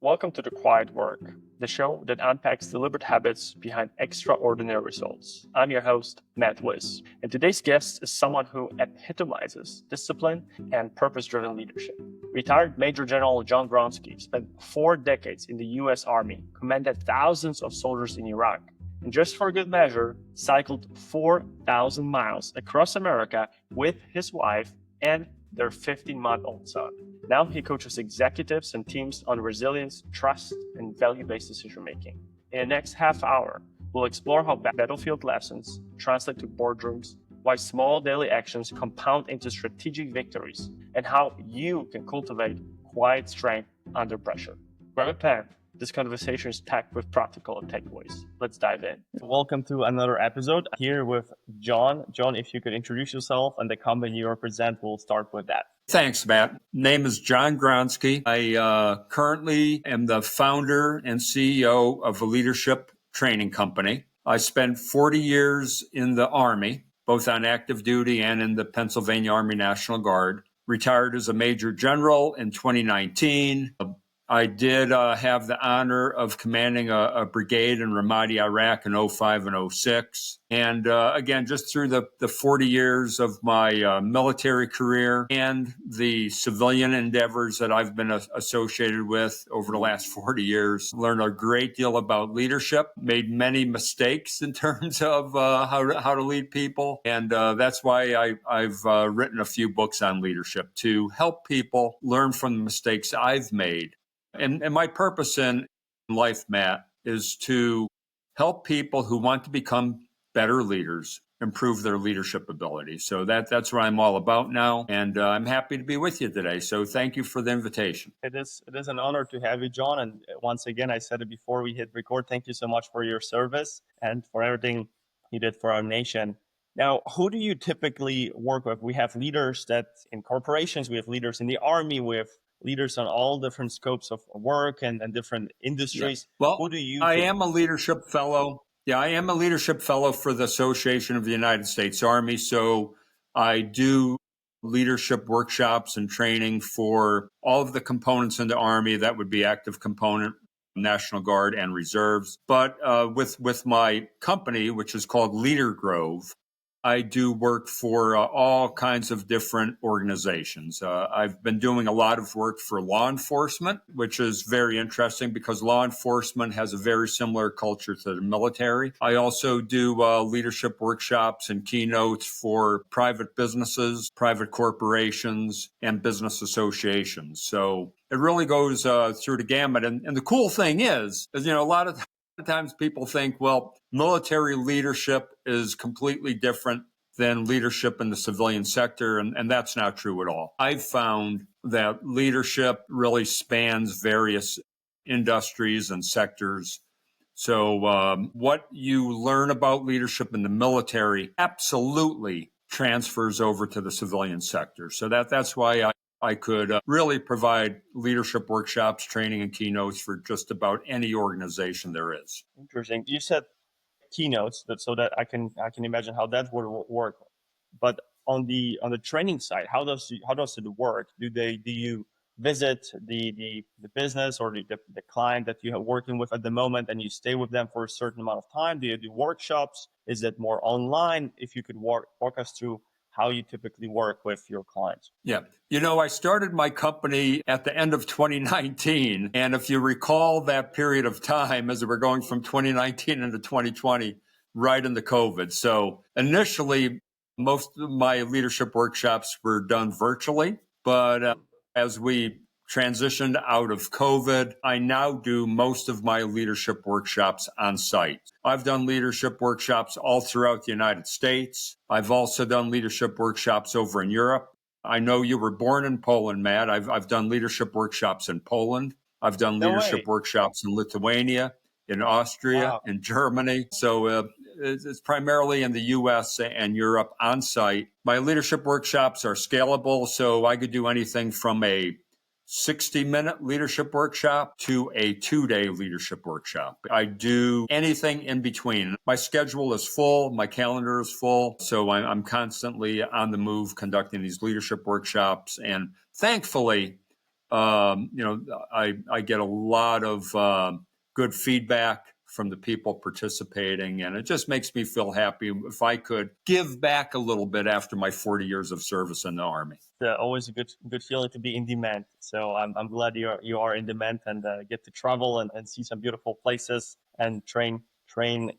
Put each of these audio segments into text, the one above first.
Welcome to The Quiet Work, the show that unpacks deliberate habits behind extraordinary results. I'm your host, Matt Wiss, and today's guest is someone who epitomizes discipline and purpose-driven leadership. Retired Major General John Gronski spent 4 decades in the U.S. Army, commanded thousands of soldiers in Iraq, and just for good measure, cycled 4,000 miles across America with his wife and their 15-month-old son. Now he coaches executives and teams on resilience, trust, and value-based decision-making. In the next half hour, we'll explore how battlefield lessons translate to boardrooms, why small daily actions compound into strategic victories, and how you can cultivate quiet strength under pressure. Grab a pen. This conversation is packed with practical takeaways. Let's dive in. Welcome to another episode here with John. John, if you could introduce yourself and the company you represent, we'll start with that. Thanks, Matt. Name is John Gronski. I currently am the founder and CEO of a leadership training company. I spent 40 years in the Army, both on active duty and in the Pennsylvania Army National Guard. Retired as a Major General in 2019. I did have the honor of commanding a brigade in Ramadi, Iraq in 05 and 06. And again, just through the 40 years of my military career and the civilian endeavors that I've been associated with over the last 40 years, learned a great deal about leadership, made many mistakes in terms of how to lead people. And that's why I've written a few books on leadership to help people learn from the mistakes I've made. And my purpose in life, Matt, is to help people who want to become better leaders improve their leadership ability. So that's what I'm all about now. And I'm happy to be with you today. So thank you for the invitation. It is an honor to have you, John. And once again, I said it before we hit record. Thank you so much for your service and for everything you did for our nation. Now, who do you typically work with? We have leaders that in corporations, we have leaders in the Army, we have leaders on all different scopes of work and different industries. Yeah. Well, who do you I am a leadership fellow. Yeah, I am a leadership fellow for the Association of the United States Army. So I do leadership workshops and training for all of the components in the Army. That would be active component, National Guard, and reserves. But with my company, which is called Leader Grove, I do work for all kinds of different organizations. I've been doing a lot of work for law enforcement, which is very interesting because law enforcement has a very similar culture to the military. I also do leadership workshops and keynotes for private businesses, private corporations, and business associations. So it really goes through the gamut. And the cool thing is, a lot of times people think, well, military leadership is completely different than leadership in the civilian sector, and that's not true at all. I've found that leadership really spans various industries and sectors. So what you learn about leadership in the military absolutely transfers over to the civilian sector. So that's why I could really provide leadership workshops, training, and keynotes for just about any organization there is. Interesting. You said keynotes, so that I can imagine how that would work. But on the training side, how does it work? Do you visit the business or the client that you are working with at the moment, and you stay with them for a certain amount of time? Do you do workshops? Is it more online? If you could walk us through how you typically work with your clients. Yeah. I started my company at the end of 2019. And if you recall that period of time as we're going from 2019 into 2020, right into COVID. So initially, most of my leadership workshops were done virtually. But as we transitioned out of COVID, I now do most of my leadership workshops on site. I've done leadership workshops all throughout the United States. I've also done leadership workshops over in Europe. I know you were born in Poland, Matt. I've done leadership workshops in Poland. I've done leadership workshops in Lithuania, in Austria, in Germany. So it's primarily in the U.S. and Europe on site. My leadership workshops are scalable, so I could do anything from a 60-minute leadership workshop to a 2-day leadership workshop. I do anything in between. My schedule is full. My calendar is full. So I'm constantly on the move conducting these leadership workshops. And thankfully, I get a lot of good feedback from the people participating, and it just makes me feel happy if I could give back a little bit after my 40 years of service in the Army. Always a good feeling to be in demand. So I'm glad you are in demand and get to travel and see some beautiful places and train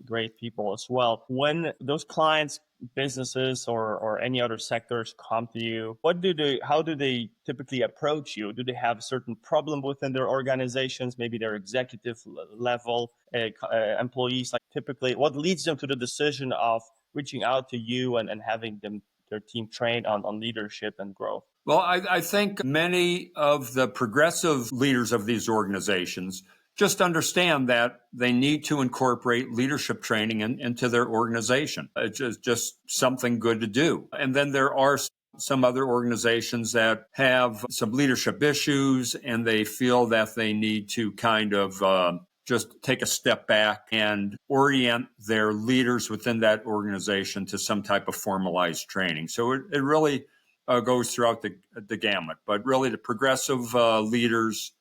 great people as well. When those clients, businesses or any other sectors come to you, how do they typically approach you? Do they have a certain problem within their organizations, maybe their executive level employees? Like typically, what leads them to the decision of reaching out to you and having their team trained on leadership and growth? Well, I think many of the progressive leaders of these organizations just understand that they need to incorporate leadership training into their organization. It's just something good to do. And then there are some other organizations that have some leadership issues and they feel that they need to kind of just take a step back and orient their leaders within that organization to some type of formalized training. So it really goes throughout the gamut. But really, the progressive leaders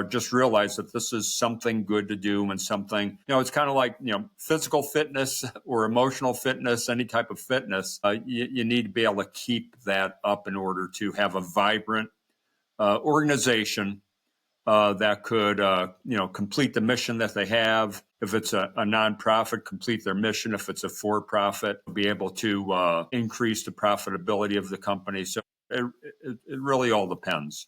just realize that this is something good to do and something, it's kind of like, physical fitness or emotional fitness, any type of fitness. You need to be able to keep that up in order to have a vibrant organization that could, complete the mission that they have. If it's a nonprofit, complete their mission. If it's a for-profit, be able to increase the profitability of the company. So it really all depends.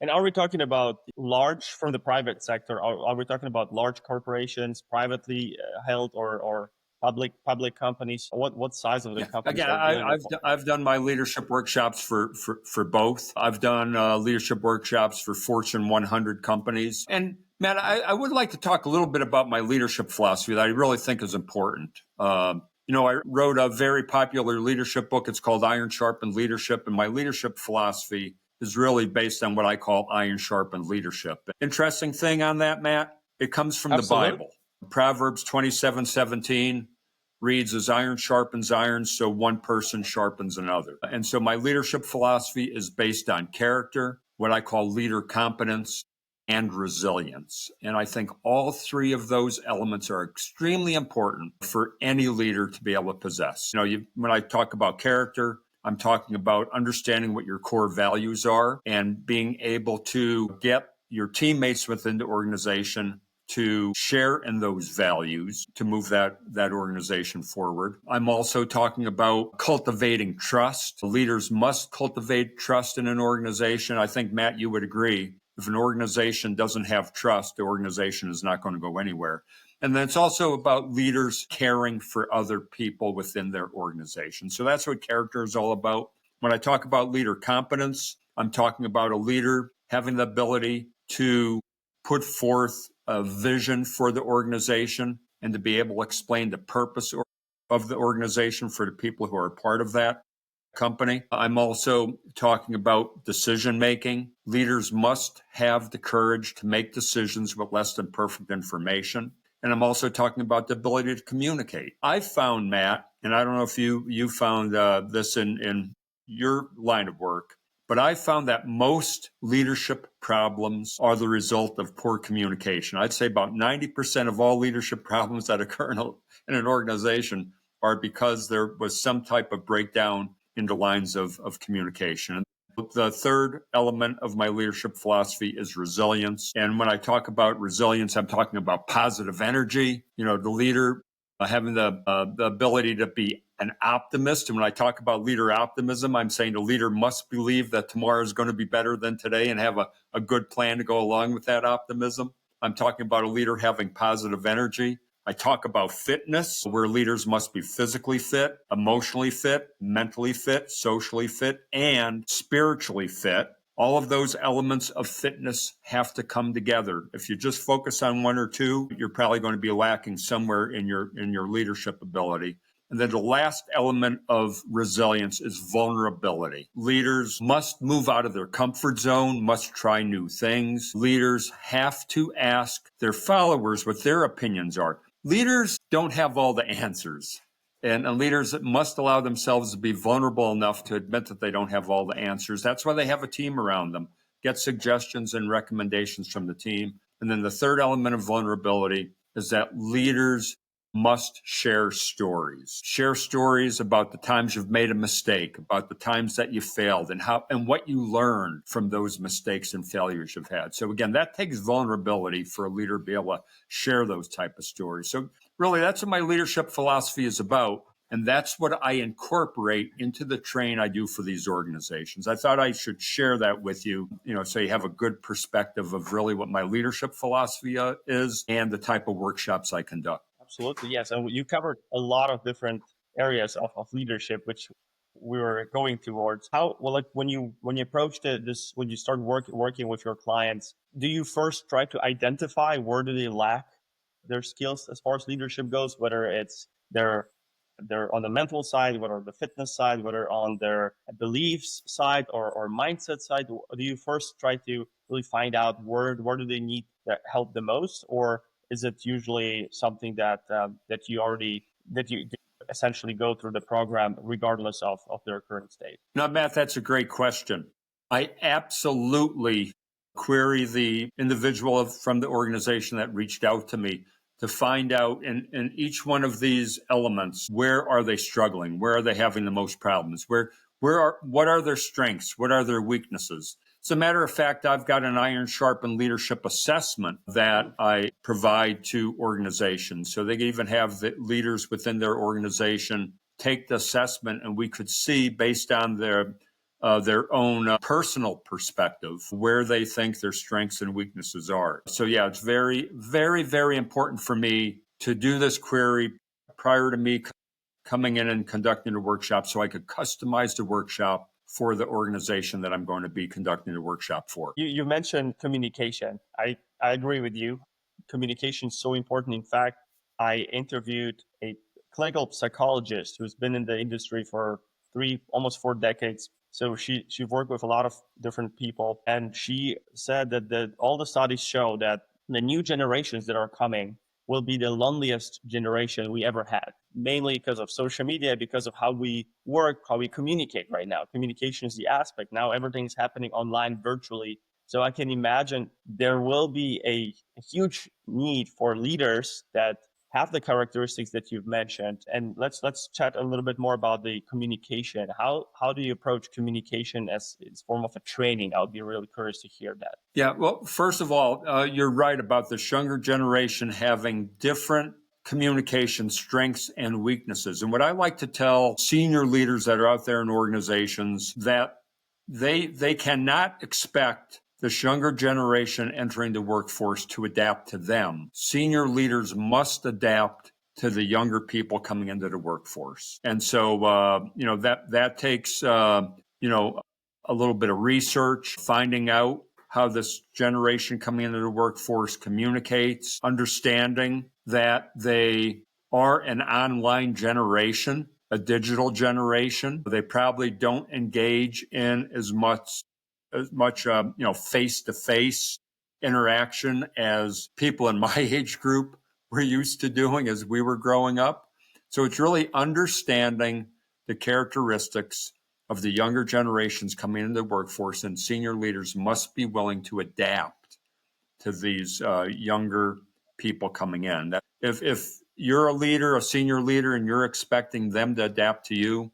And are we talking about large from the private sector? Are we talking about large corporations, privately held or public companies? What size of the companies? Again, I've done my leadership workshops for both. I've done leadership workshops for Fortune 100 companies. And Matt, I would like to talk a little bit about my leadership philosophy that I really think is important. I wrote a very popular leadership book. It's called Iron Sharpened Leadership, and my leadership philosophy is really based on what I call iron sharpened leadership. Interesting thing on that, Matt, it comes from Absolutely. the Bible. Proverbs 27:17 reads, as iron sharpens iron, so one person sharpens another. And so my leadership philosophy is based on character, what I call leader competence, and resilience. And I think all three of those elements are extremely important for any leader to be able to possess. When I talk about character, I'm talking about understanding what your core values are and being able to get your teammates within the organization to share in those values to move that organization forward. I'm also talking about cultivating trust. Leaders must cultivate trust in an organization. I think, Matt, you would agree. If an organization doesn't have trust, the organization is not going to go anywhere. And then it's also about leaders caring for other people within their organization. So that's what character is all about. When I talk about leader competence, I'm talking about a leader having the ability to put forth a vision for the organization and to be able to explain the purpose of the organization for the people who are part of that company. I'm also talking about decision making. Leaders must have the courage to make decisions with less than perfect information. And I'm also talking about the ability to communicate. I found, Matt, and I don't know if you found this in your line of work, but I found that most leadership problems are the result of poor communication. I'd say about 90% of all leadership problems that occur in an organization are because there was some type of breakdown in the lines of communication. The third element of my leadership philosophy is resilience. And when I talk about resilience, I'm talking about positive energy. The leader having the ability to be an optimist. And when I talk about leader optimism, I'm saying the leader must believe that tomorrow is going to be better than today and have a good plan to go along with that optimism. I'm talking about a leader having positive energy. I talk about fitness, where leaders must be physically fit, emotionally fit, mentally fit, socially fit, and spiritually fit. All of those elements of fitness have to come together. If you just focus on one or two, you're probably going to be lacking somewhere in your leadership ability. And then the last element of resilience is vulnerability. Leaders must move out of their comfort zone, must try new things. Leaders have to ask their followers what their opinions are. Leaders don't have all the answers, and leaders must allow themselves to be vulnerable enough to admit that they don't have all the answers. That's why they have a team around them get suggestions and recommendations from the team. And then the third element of vulnerability is that leaders must share stories. Share stories about the times you've made a mistake, about the times that you failed, and what you learned from those mistakes and failures you've had. So again, that takes vulnerability for a leader to be able to share those type of stories. So really, that's what my leadership philosophy is about. And that's what I incorporate into the training I do for these organizations. I thought I should share that with you, so you have a good perspective of really what my leadership philosophy is and the type of workshops I conduct. Absolutely, yes. And you covered a lot of different areas of leadership, which we were going towards. Like when you approach this, when you start working with your clients, do you first try to identify where do they lack their skills as far as leadership goes, whether it's they're on the mental side, whether the fitness side, whether on their beliefs side or mindset side? Do you first try to really find out where do they need that help the most, or is it usually something that that you essentially go through the program regardless of their current state? Now, Matt, that's a great question. I absolutely query the individual from the organization that reached out to me to find out in each one of these elements, where are they struggling? Where are they having the most problems? What are their strengths? What are their weaknesses? As a matter of fact, I've got an iron sharpened leadership assessment that I provide to organizations. So they even have the leaders within their organization take the assessment, and we could see based on their own personal perspective where they think their strengths and weaknesses are. So yeah, it's very, very, very important for me to do this query prior to me coming in and conducting a workshop, so I could customize the workshop for the organization that I'm going to be conducting the workshop for. You mentioned communication. I agree with you. Communication is so important. In fact, I interviewed a clinical psychologist who's been in the industry for almost 4 decades. So she worked with a lot of different people, and she said that all the studies show that the new generations that are coming will be the loneliest generation we ever had, mainly because of social media, because of how we work, how we communicate right now. Communication is the aspect. Now everything's happening online virtually. So I can imagine there will be a huge need for leaders that have the characteristics that you've mentioned. And let's chat a little bit more about the communication. How do you approach communication as its form of a training? I would be really curious to hear that. Yeah, well, first of all, you're right about this younger generation having different communication strengths and weaknesses. And what I like to tell senior leaders that are out there in organizations, that they cannot expect this younger generation entering the workforce to adapt to them. Senior leaders must adapt to the younger people coming into the workforce. And so, that takes, a little bit of research, finding out how this generation coming into the workforce communicates, understanding that they are an online generation, a digital generation. They probably don't engage in as much face-to-face interaction as people in my age group were used to doing as we were growing up. So it's really understanding the characteristics of the younger generations coming into the workforce, and senior leaders must be willing to adapt to these younger people coming in. That if you're a leader, a senior leader, and you're expecting them to adapt to you,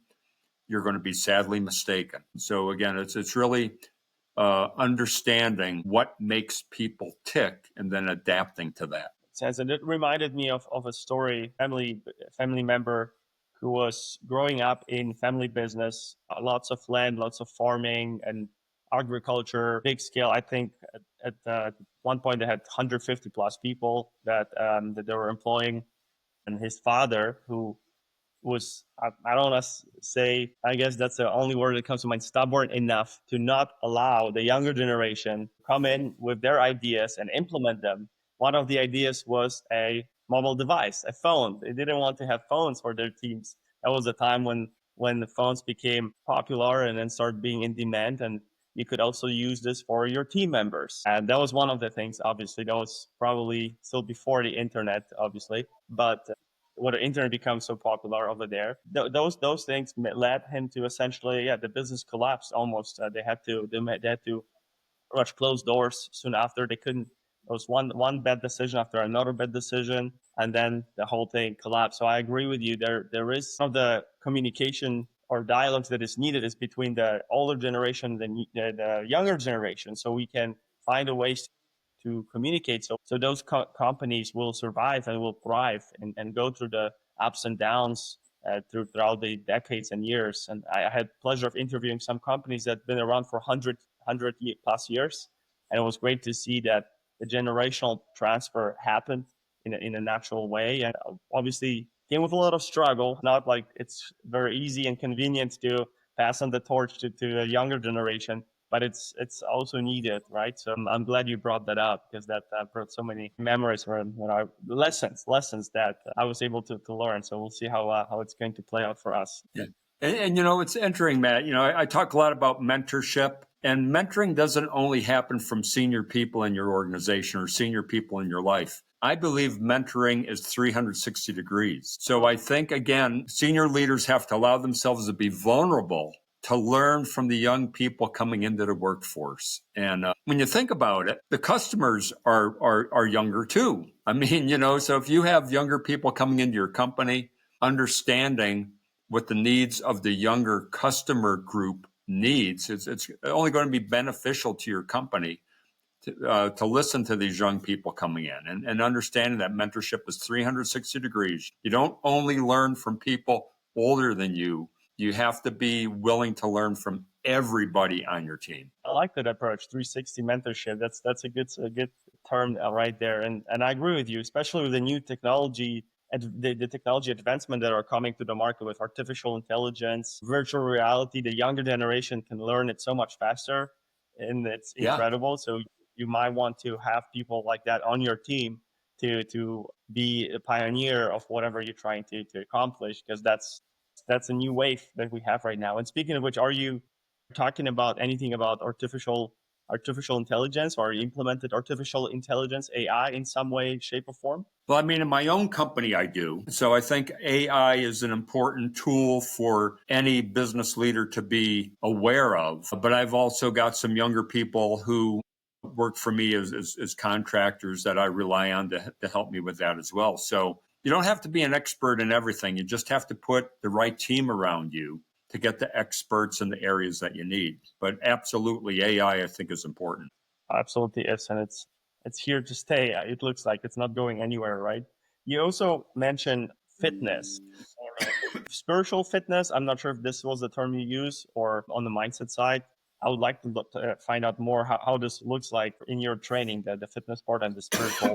you're going to be sadly mistaken. So again, it's really understanding what makes people tick and then adapting to that. And it reminded me of a story, family member who was growing up in family business, lots of land, lots of farming and agriculture, big scale. I think at one point they had 150 plus people that they were employing. And his father, who was, I don't want to say, I guess that's the only word that comes to mind, stubborn enough to not allow the younger generation to come in with their ideas and implement them. One of the ideas was a mobile device, a phone. They didn't want to have phones for their teams. That was the time when the phones became popular and then started being in demand, and you could also use this for your team members. And that was one of the things, obviously. That was probably still before the internet, obviously. But when the internet becomes so popular over there, those things led him to essentially, the business collapsed almost. They had to much closed doors soon after. They couldn't. It was one bad decision after another bad decision, and then the whole thing collapsed. So I agree with you. There is some of the communication or dialogues that is needed is between the older generation and the younger generation, so we can find a ways to communicate. So those companies will survive and will thrive and go through the ups and downs throughout the decades and years. And I had pleasure of interviewing some companies that have been around for 100 plus years. And it was great to see that the generational transfer happened in a natural way. And obviously came with a lot of struggle, not like it's very easy and convenient to pass on the torch to a younger generation, but it's also needed, right? So I'm glad you brought that up because that brought so many memories from lessons that I was able to learn. So we'll see how it's going to play out for us. Yeah. And it's entering, Matt. I talk a lot about mentorship, and mentoring doesn't only happen from senior people in your organization or senior people in your life. I believe mentoring is 360 degrees. So I think, again, senior leaders have to allow themselves to be vulnerable to learn from the young people coming into the workforce. And when you think about it, the customers are younger too. I mean, so if you have younger people coming into your company, understanding what the needs of the younger customer group needs, it's only going to be beneficial to your company to listen to these young people coming in and understanding that mentorship is 360 degrees. You don't only learn from people older than you. You have to be willing to learn from everybody on your team. I like that approach, 360 mentorship. That's a good term right there. And I agree with you, especially with the new technology and the technology advancement that are coming to the market with artificial intelligence, virtual reality. The younger generation can learn it so much faster, and it's incredible. Yeah. So you might want to have people like that on your team to be a pioneer of whatever you're trying to accomplish, because that's a new wave that we have right now. And speaking of which, are you talking about anything about artificial intelligence, or implemented artificial intelligence, AI, in some way, shape, or form? Well, I mean, in my own company, I do. So I think AI is an important tool for any business leader to be aware of. But I've also got some younger people who work for me as contractors that I rely on to help me with that as well. So you don't have to be an expert in everything. You just have to put the right team around you to get the experts in the areas that you need. But absolutely, AI, I think, is important. Absolutely is. And it's here to stay. It looks like it's not going anywhere, right? You also mentioned fitness, spiritual fitness. I'm not sure if this was the term you use, or on the mindset side. I would like to find out more how this looks like in your training, the fitness part and the spiritual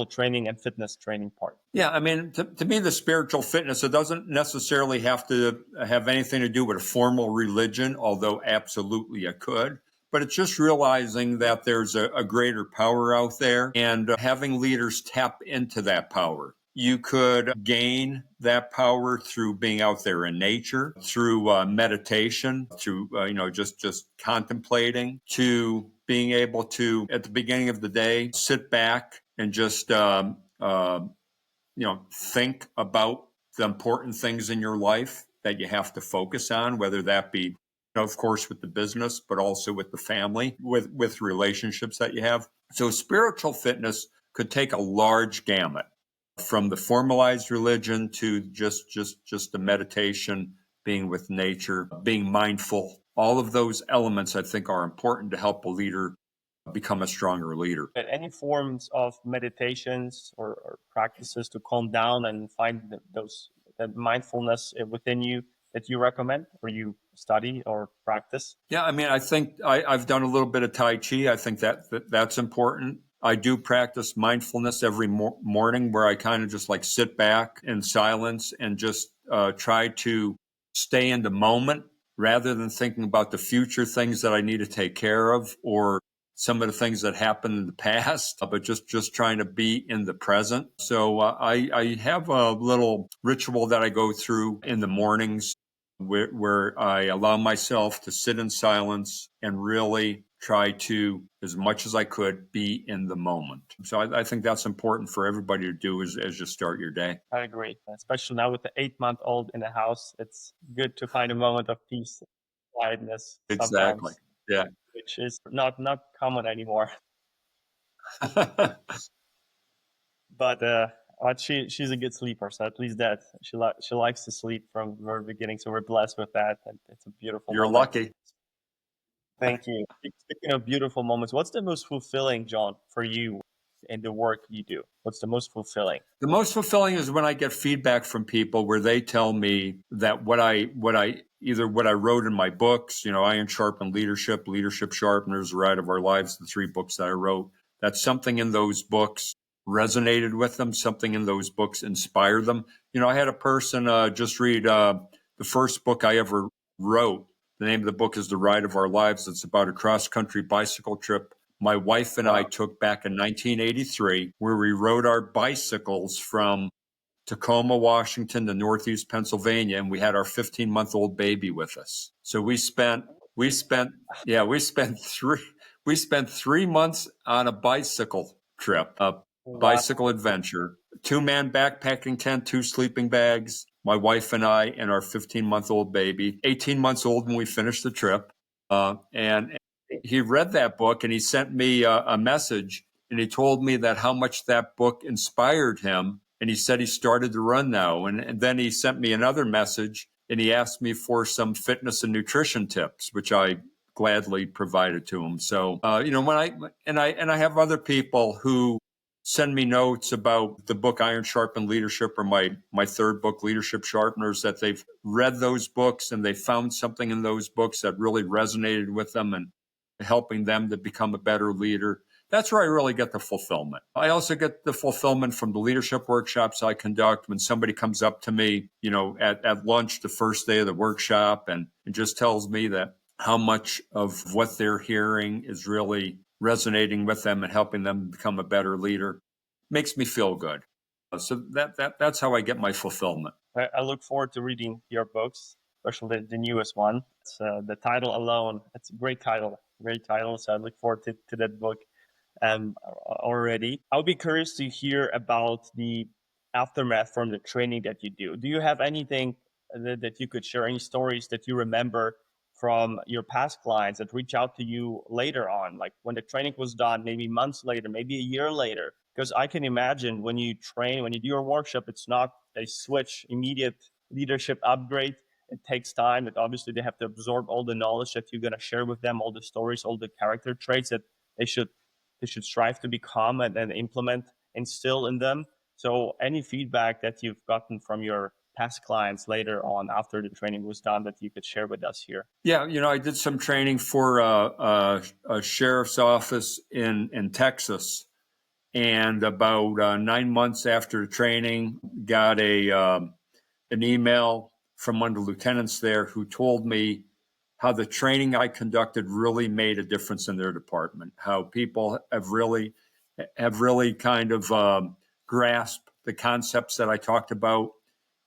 training and fitness training part. Yeah, I mean, to me, the spiritual fitness, it doesn't necessarily have to have anything to do with a formal religion, although absolutely it could. But it's just realizing that there's a greater power out there and having leaders tap into that power. You could gain that power through being out there in nature, through meditation, through just contemplating, to being able to, at the beginning of the day, sit back and just think about the important things in your life that you have to focus on, whether that be, of course, with the business, but also with the family, with relationships that you have. So spiritual fitness could take a large gamut, from the formalized religion to just the meditation, being with nature, being mindful. All of those elements, I think, are important to help a leader become a stronger leader. Any forms of meditations or practices to calm down and find that mindfulness within you that you recommend, or you study or practice? Yeah, I mean, I think I've done a little bit of Tai Chi. I think that's important. I do practice mindfulness every morning, where I kind of just like sit back in silence and just try to stay in the moment rather than thinking about the future things that I need to take care of, or some of the things that happened in the past, but just trying to be in the present. So I have a little ritual that I go through in the mornings where I allow myself to sit in silence and really try to, as much as I could, be in the moment. So I think that's important for everybody to do as you start your day. I agree. Especially now with the 8-month-old in the house, it's good to find a moment of peace, quietness. Exactly. Sometimes. Yeah. which is not common anymore. But she's a good sleeper, so at least that she likes to sleep from the very beginning. So we're blessed with that, and it's a beautiful You're moment. lucky. Thank you. Speaking of beautiful moments, what's the most fulfilling, John, for you in the work you do? What's the most fulfilling? The most fulfilling is when I get feedback from people where they tell me that what I wrote in my books, Iron Sharpened Leadership, Leadership Sharpeners, The Ride of Our Lives, the 3 books that I wrote, that something in those books resonated with them, something in those books inspired them. I had a person just read the first book I ever wrote. The name of the book is The Ride of Our Lives. It's about a cross-country bicycle trip my wife and I took back in 1983, where we rode our bicycles from Tacoma, Washington to Northeast Pennsylvania, and we had our 15-month-old baby with us. So we spent 3 months on a bicycle trip, a Wow. bicycle adventure, 2-man backpacking tent, 2 sleeping bags, my wife and I, and our 15-month-old baby, 18 months old when we finished the trip. And he read that book and he sent me a message, and he told me that how much that book inspired him. And he said he started to run now. And then he sent me another message and he asked me for some fitness and nutrition tips, which I gladly provided to him. So, when I have other people who send me notes about the book Iron Sharpened Leadership, or my third book, Leadership Sharpeners, that they've read those books and they found something in those books that really resonated with them and helping them to become a better leader. That's where I really get the fulfillment. I also get the fulfillment from the leadership workshops I conduct when somebody comes up to me, at lunch the first day of the workshop and just tells me that how much of what they're hearing is really resonating with them and helping them become a better leader. Makes me feel good. So that's how I get my fulfillment. I look forward to reading your books, especially the newest one. It's, the title alone, it's a great title. Great title. So I look forward to that book already. I'll be curious to hear about the aftermath from the training that you do. Do you have anything that you could share, any stories that you remember from your past clients that reach out to you later on, like when the training was done, maybe months later, maybe a year later? Because I can imagine when you train, when you do your workshop, it's not a switch, immediate leadership upgrade. It takes time. That obviously they have to absorb all the knowledge that you're going to share with them, all the stories, all the character traits that they should strive to become and implement, instill in them. So any feedback that you've gotten from your past clients later on after the training was done that you could share with us here? Yeah, I did some training for a sheriff's office in Texas, and about 9 months after the training, got an email from one of the lieutenants there who told me how the training I conducted really made a difference in their department. How people have really kind of grasped the concepts that I talked about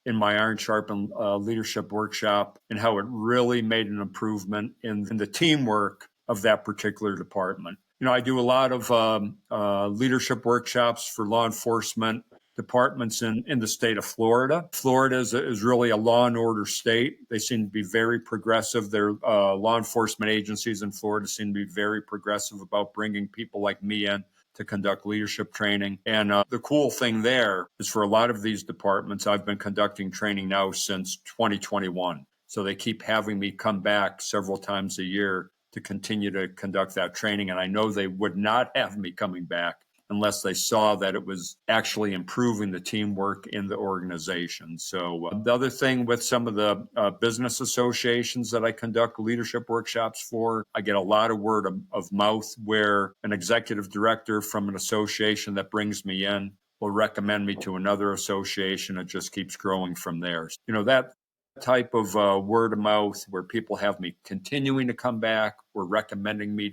in my Iron Sharpened leadership workshop, and how it really made an improvement in the teamwork of that particular department. I do a lot of leadership workshops for law enforcement departments in the state of Florida. Florida is really a law and order state. They seem to be very progressive. Their law enforcement agencies in Florida seem to be very progressive about bringing people like me in to conduct leadership training. And the cool thing there is, for a lot of these departments, I've been conducting training now since 2021. So they keep having me come back several times a year to continue to conduct that training. And I know they would not have me coming back unless they saw that it was actually improving the teamwork in the organization. So the other thing with some of the business associations that I conduct leadership workshops for, I get a lot of word of mouth where an executive director from an association that brings me in will recommend me to another association. It just keeps growing from there. That type of word of mouth where people have me continuing to come back or recommending me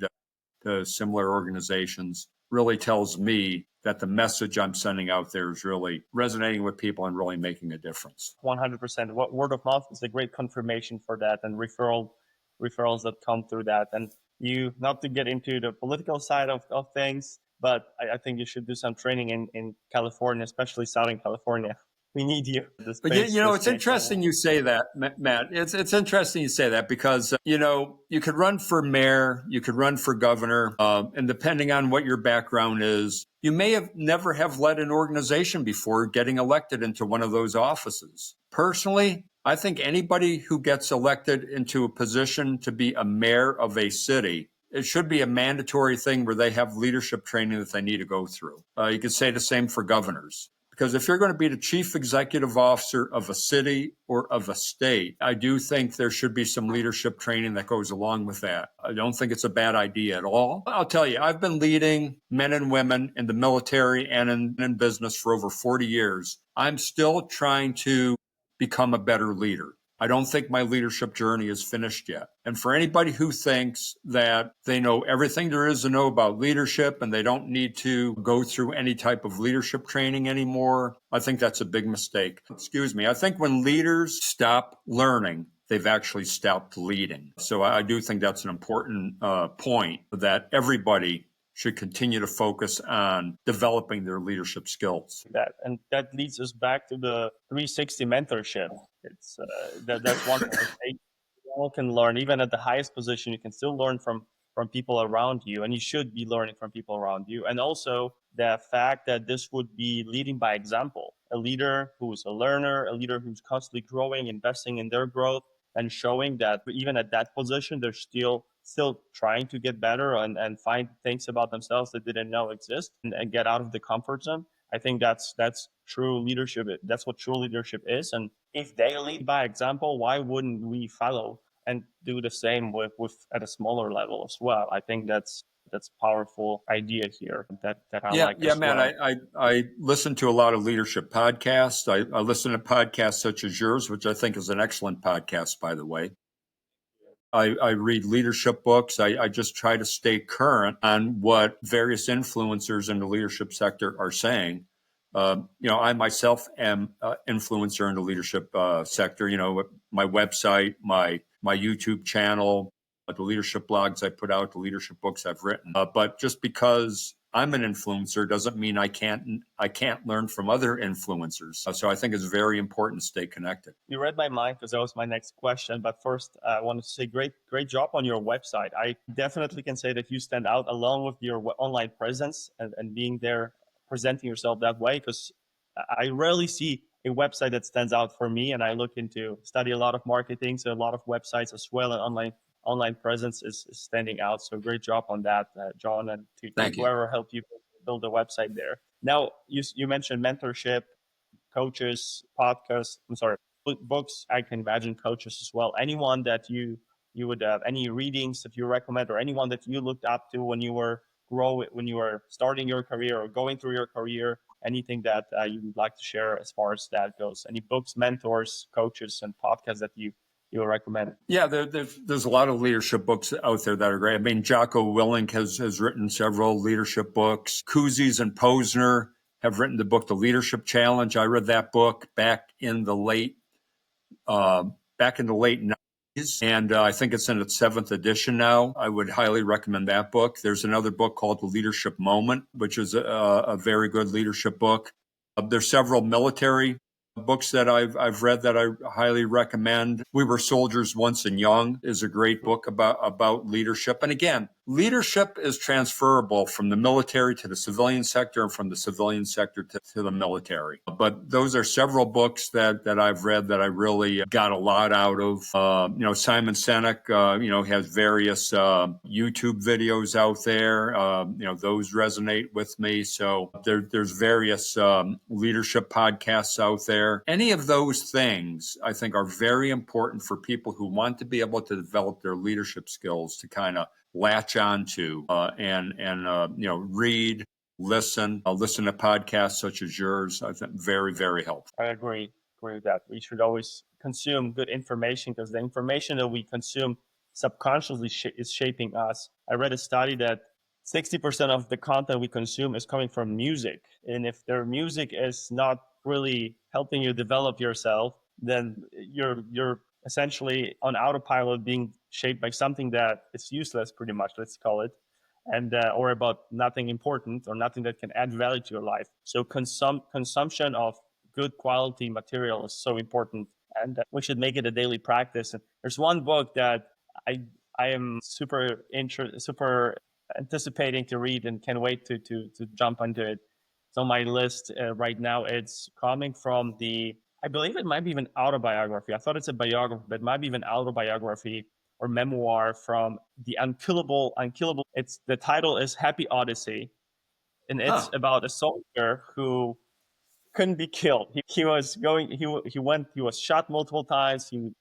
to similar organizations really tells me that the message I'm sending out there is really resonating with people and really making a difference. 100%. What word of mouth is a great confirmation for that, and referrals that come through that. And you, not to get into the political side of things, but I think you should do some training in California, especially Southern California. We need you in the But space to it's stay. interesting you say that, Matt. It's interesting you say that because you could run for mayor, you could run for governor, and depending on what your background is, you may have never have led an organization before getting elected into one of those offices. Personally, I think anybody who gets elected into a position to be a mayor of a city, it should be a mandatory thing where they have leadership training that they need to go through. You could say the same for governors. Because if you're going to be the chief executive officer of a city or of a state, I do think there should be some leadership training that goes along with that. I don't think it's a bad idea at all. I'll tell you, I've been leading men and women in the military and in business for over 40 years. I'm still trying to become a better leader. I don't think my leadership journey is finished yet. And for anybody who thinks that they know everything there is to know about leadership and they don't need to go through any type of leadership training anymore, I think that's a big mistake. Excuse me. I think when leaders stop learning, they've actually stopped leading. So I do think that's an important point that everybody should continue to focus on developing their leadership skills. That leads us back to the 360 mentorship. It's that's one thing we all can learn. Even at the highest position, you can still learn from people around you, and you should be learning from people around you. And also the fact that this would be leading by example. A leader who's a learner, a leader who's constantly growing, investing in their growth, and showing that even at that position, they're still trying to get better and find things about themselves that didn't know exist and get out of the comfort zone. I think that's true leadership. That's what true leadership is. And if they lead by example, why wouldn't we follow and do the same with at a smaller level as well? I think that's powerful idea here that I like Yeah, as man. well. I listen to a lot of leadership podcasts. I listen to podcasts such as yours, which I think is an excellent podcast, by the way. I read leadership books. I just try to stay current on what various influencers in the leadership sector are saying. I myself am an influencer in the leadership sector. My website, my YouTube channel, the leadership blogs I put out, the leadership books I've written. But just because I'm an influencer doesn't mean I can't learn from other influencers. So I think it's very important to stay connected. You read my mind because that was my next question. But first, I wanted to say great job on your website. I definitely can say that you stand out along with your online presence and being there, presenting yourself that way. Because I rarely see a website that stands out for me. And I look into study a lot of marketing, so a lot of websites as well, and online presence is standing out. So great job on that, John, and to Thank you. whoever helped you build the website there. Now, you mentioned mentorship, coaches, podcasts. I'm sorry, books. I can imagine coaches as well. Anyone that you would have any readings that you recommend, or anyone that you looked up to when you were starting your career or going through your career. Anything that you would like to share as far as that goes? Any books, mentors, coaches, and podcasts that you would recommend? Yeah, there's a lot of leadership books out there that are great. I mean, Jocko Willink has written several leadership books. Kouzes and Posner have written the book, The Leadership Challenge. I read that book back in the late 90s, and I think it's in its 7th edition now. I would highly recommend that book. There's another book called The Leadership Moment, which is a very good leadership book. There's several military books that I've read that I highly recommend. We Were Soldiers Once and Young is a great book about leadership. And again, leadership is transferable from the military to the civilian sector and from the civilian sector to the military. But those are several books that I've read that I really got a lot out of. Simon Sinek, has various YouTube videos out there. Those resonate with me. So there's various leadership podcasts out there. Any of those things, I think, are very important for people who want to be able to develop their leadership skills to kind of latch on to and read, listen to podcasts such as yours. I think very, very helpful. I agree with that. We should always consume good information because the information that we consume subconsciously is shaping us. I read a study that 60% of the content we consume is coming from music. And if their music is not really helping you develop yourself, then you're essentially on autopilot being shaped by something that is useless, pretty much, let's call it, and or about nothing important or nothing that can add value to your life. So consumption of good quality material is so important, and we should make it a daily practice. And there's one book that I am super anticipating to read and can't wait to jump into it. It's on my list right now. It's coming from I believe it might be even autobiography. I thought it's a biography, but it might be even autobiography or memoir from the Unkillable. It's the title is Happy Odyssey, and it's about a soldier who couldn't be killed. He was going. He went. He was shot multiple times. He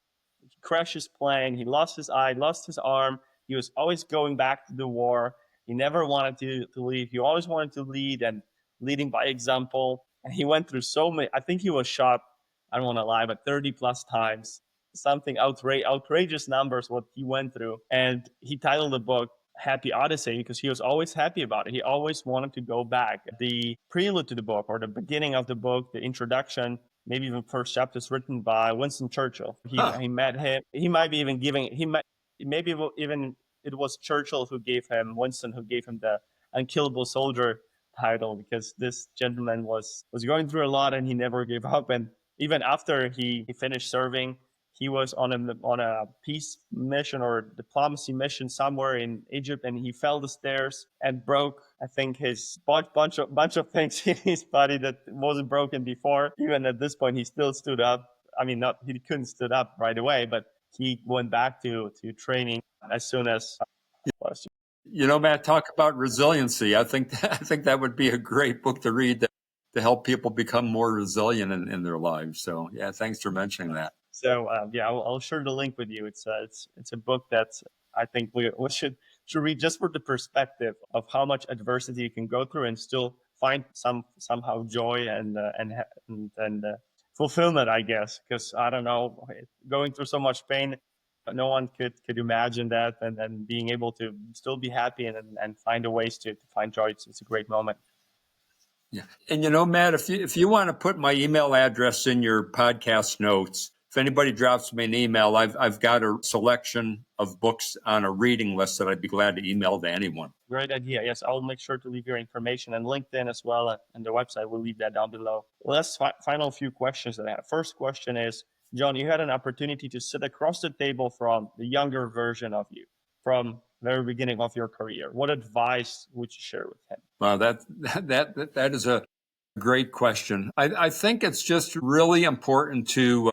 crashed his plane. He lost his eye, lost his arm. He was always going back to the war. He never wanted to leave. He always wanted to lead and leading by example. And he went through so many. I think he was shot, I don't want to lie, but 30 plus times. Something outrageous numbers what he went through. And he titled the book Happy Odyssey because he was always happy about it. He always wanted to go back. The prelude to the book or the beginning of the book, the introduction, maybe even first chapter is written by Winston Churchill. He met him. He might be even giving. Maybe even it was Churchill who gave him Winston who gave him the Unkillable Soldier title because this gentleman was going through a lot and he never gave up. And even after he finished serving, he was on a peace mission or diplomacy mission somewhere in Egypt, and he fell the stairs and broke, I think, his bunch of things in his body that wasn't broken before. Even at this point, he still stood up. I mean, not he couldn't stood up right away, but he went back to training as soon as was. Matt, talk about resiliency. I think that would be a great book to read to help people become more resilient in their lives. So, yeah, thanks for mentioning that. So I'll share the link with you. It's a book that I think we should read just for the perspective of how much adversity you can go through and still find somehow joy and fulfillment, I guess. Because I don't know, going through so much pain, no one could imagine that, and being able to still be happy and find a ways to find joy. It's a great moment. Yeah, and Matt, if you want to put my email address in your podcast notes. If anybody drops me an email, I've got a selection of books on a reading list that I'd be glad to email to anyone. Great idea. Yes, I'll make sure to leave your information and LinkedIn as well, and the website. We'll leave that down below. Let's final few questions that I have. First question is, John, you had an opportunity to sit across the table from the younger version of you from the very beginning of your career. What advice would you share with him? Wow, that is a great question. I think it's just really important to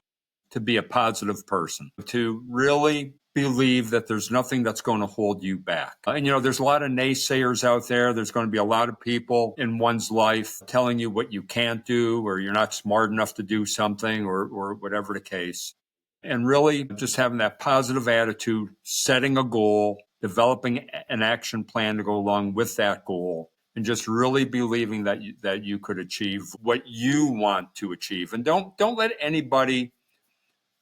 be a positive person, to really believe that there's nothing that's going to hold you back. And, there's a lot of naysayers out there. There's going to be a lot of people in one's life telling you what you can't do, or you're not smart enough to do something, or whatever the case. And really just having that positive attitude, setting a goal, developing an action plan to go along with that goal, and just really believing that you could achieve what you want to achieve. And don't let anybody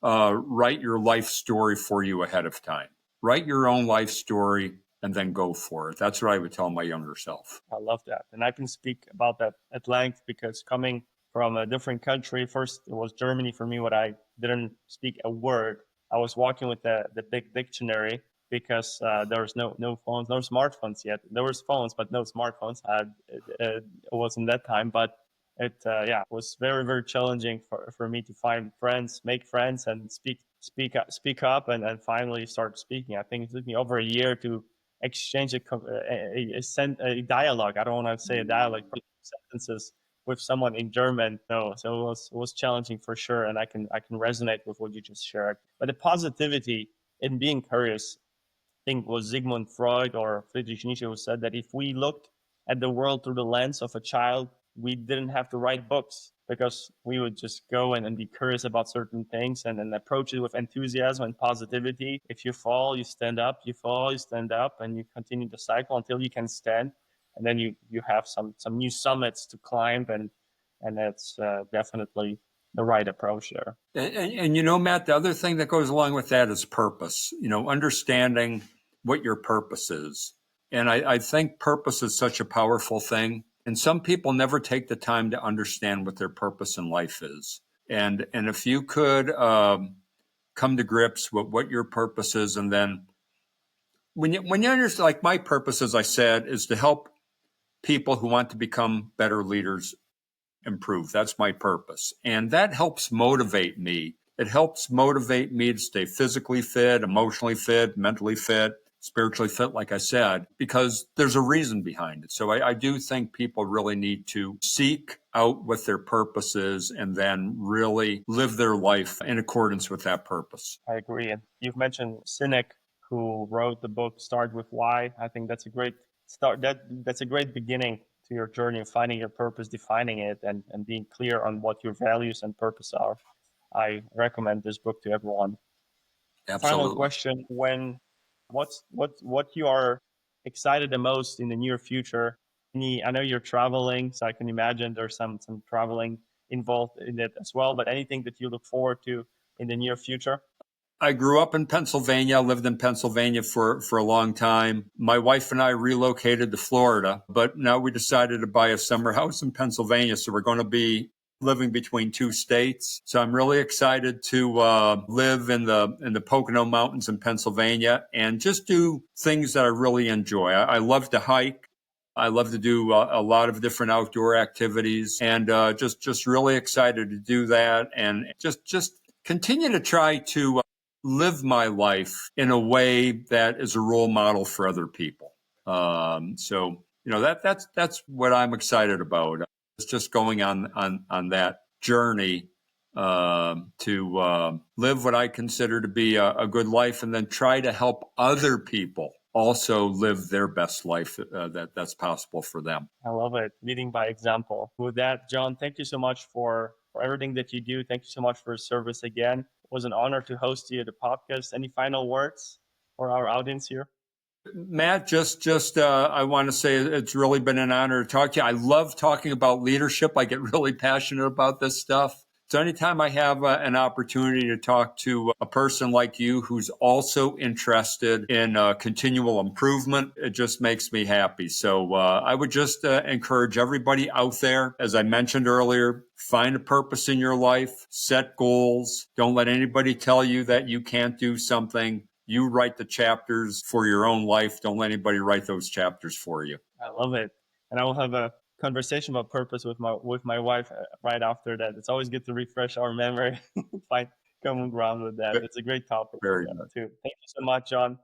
write your life story for you ahead of time. Write your own life story and then go for it. That's what I would tell my younger self. I love that. And I can speak about that at length because coming from a different country, first it was Germany for me, what I didn't speak a word. I was walking with the big dictionary because there was no phones, no smartphones yet. There was phones, but no smartphones. It wasn't that time, but it was very, very challenging for me to find friends, make friends, and speak up, and finally start speaking. I think it took me over a year to exchange a dialogue. I don't want to say a dialogue, but sentences with someone in German. No, so it was challenging for sure, and I can resonate with what you just shared. But the positivity in being curious, I think was Sigmund Freud or Friedrich Nietzsche who said that if we looked at the world through the lens of a child, we didn't have to write books because we would just go and be curious about certain things and then approach it with enthusiasm and positivity. If you fall, you stand up, you fall, you stand up, and you continue the cycle until you can stand. And then you have some new summits to climb, and that's definitely the right approach there. And Matt, the other thing that goes along with that is purpose, understanding what your purpose is. And I think purpose is such a powerful thing. And some people never take the time to understand what their purpose in life is. And if you could come to grips with what your purpose is, and then when you understand, like my purpose, as I said, is to help people who want to become better leaders improve. That's my purpose. And that helps motivate me. It helps motivate me to stay physically fit, emotionally fit, mentally fit, spiritually fit, like I said, because there's a reason behind it. So I do think people really need to seek out what their purpose is and then really live their life in accordance with that purpose. I agree. And you've mentioned Cynic, who wrote the book Start with Why. I think that's a great start. That's a great beginning to your journey of finding your purpose, defining it, and being clear on what your values and purpose are. I recommend this book to everyone. Final Absolutely. question: what you are excited the most in the near future? I know you're traveling, so I can imagine there's some traveling involved in it as well. But anything that you look forward to in the near future? I grew up in Pennsylvania, lived in Pennsylvania for a long time. My wife and I relocated to Florida, but now we decided to buy a summer house in Pennsylvania. So we're going to be living between two states. So I'm really excited to live in the Pocono Mountains in Pennsylvania and just do things that I really enjoy. I love to hike. I love to do a lot of different outdoor activities, and just really excited to do that, and just continue to try to live my life in a way that is a role model for other people. So that's what I'm excited about. It's just going on that journey to live what I consider to be a good life, and then try to help other people also live their best life that's possible for them. I love it. Leading by example. With that, John, thank you so much for everything that you do. Thank you so much for your service again. It was an honor to host you at the podcast. Any final words for our audience here? Matt, I want to say it's really been an honor to talk to you. I love talking about leadership. I get really passionate about this stuff. So anytime I have an opportunity to talk to a person like you who's also interested in continual improvement, it just makes me happy. So I would just encourage everybody out there, as I mentioned earlier, find a purpose in your life, set goals. Don't let anybody tell you that you can't do something. You write the chapters for your own life. Don't let anybody write those chapters for you. I love it. And I will have a conversation about purpose with my wife right after that. It's always good to refresh our memory, find common ground with that. It's a great topic Very for good. that too. Thank you so much, John.